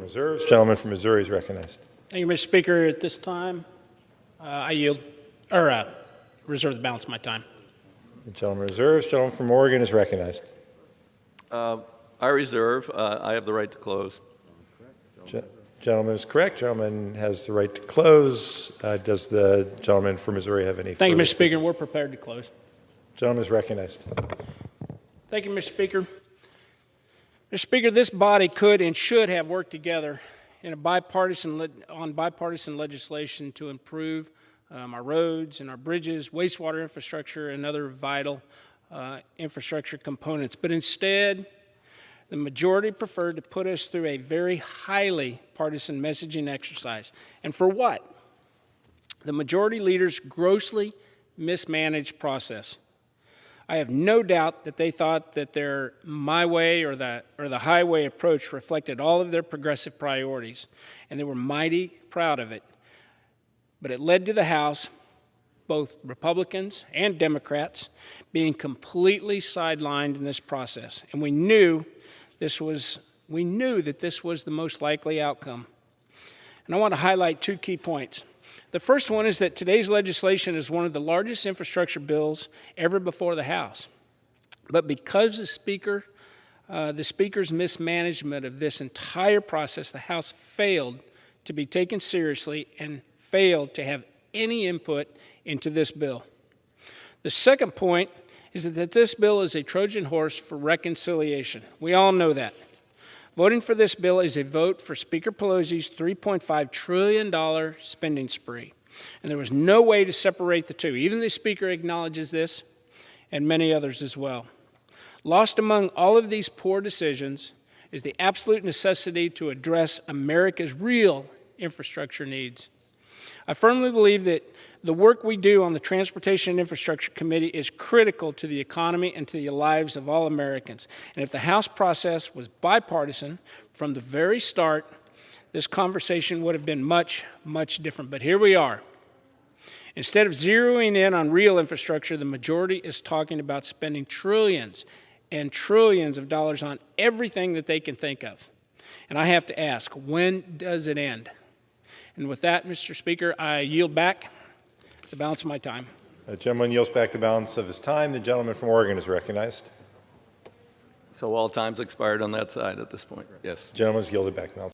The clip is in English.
reserves. Gentleman from Missouri is recognized. Thank you, Mr. Speaker. At this time, I yield, or reserve the balance of my time. The gentleman reserves. Gentleman from Oregon is recognized. I reserve. I have the right to close. Gentleman is correct. Gentleman has the right to close. Does the gentleman from Missouri have any? Thank you, further Mr. Speaker. speakers? We're prepared to close. Gentleman is recognized. Thank you, Mr. Speaker. Mr. Speaker, this body could and should have worked together in on bipartisan legislation to improve our roads and our bridges, wastewater infrastructure, and other vital infrastructure components. But instead, the majority preferred to put us through a very highly partisan messaging exercise. And for what? The majority leader's grossly mismanaged process. I have no doubt that they thought that their my way or the highway approach reflected all of their progressive priorities, and they were mighty proud of it. But it led to the House, both Republicans and Democrats, being completely sidelined in this process. And we knew that this was the most likely outcome. And I want to highlight two key points. The first one is that today's legislation is one of the largest infrastructure bills ever before the House. But because the Speaker's mismanagement of this entire process, the House failed to be taken seriously and failed to have any input into this bill. The second point is that this bill is a Trojan horse for reconciliation. We all know that. Voting for this bill is a vote for Speaker Pelosi's $3.5 trillion spending spree. And there was no way to separate the two. Even the Speaker acknowledges this, and many others as well. Lost among all of these poor decisions is the absolute necessity to address America's real infrastructure needs. I firmly believe that the work we do on the Transportation and Infrastructure Committee is critical to the economy and to the lives of all Americans. And if the House process was bipartisan from the very start, this conversation would have been much, much different. But here we are. Instead of zeroing in on real infrastructure, the majority is talking about spending trillions and trillions of dollars on everything that they can think of. And I have to ask, when does it end? And with that, Mr. Speaker, I yield back the balance of my time. The gentleman yields back the balance of his time. The gentleman from Oregon is recognized. So all time's expired on that side at this point. Yes. The gentleman is yielded back the balance.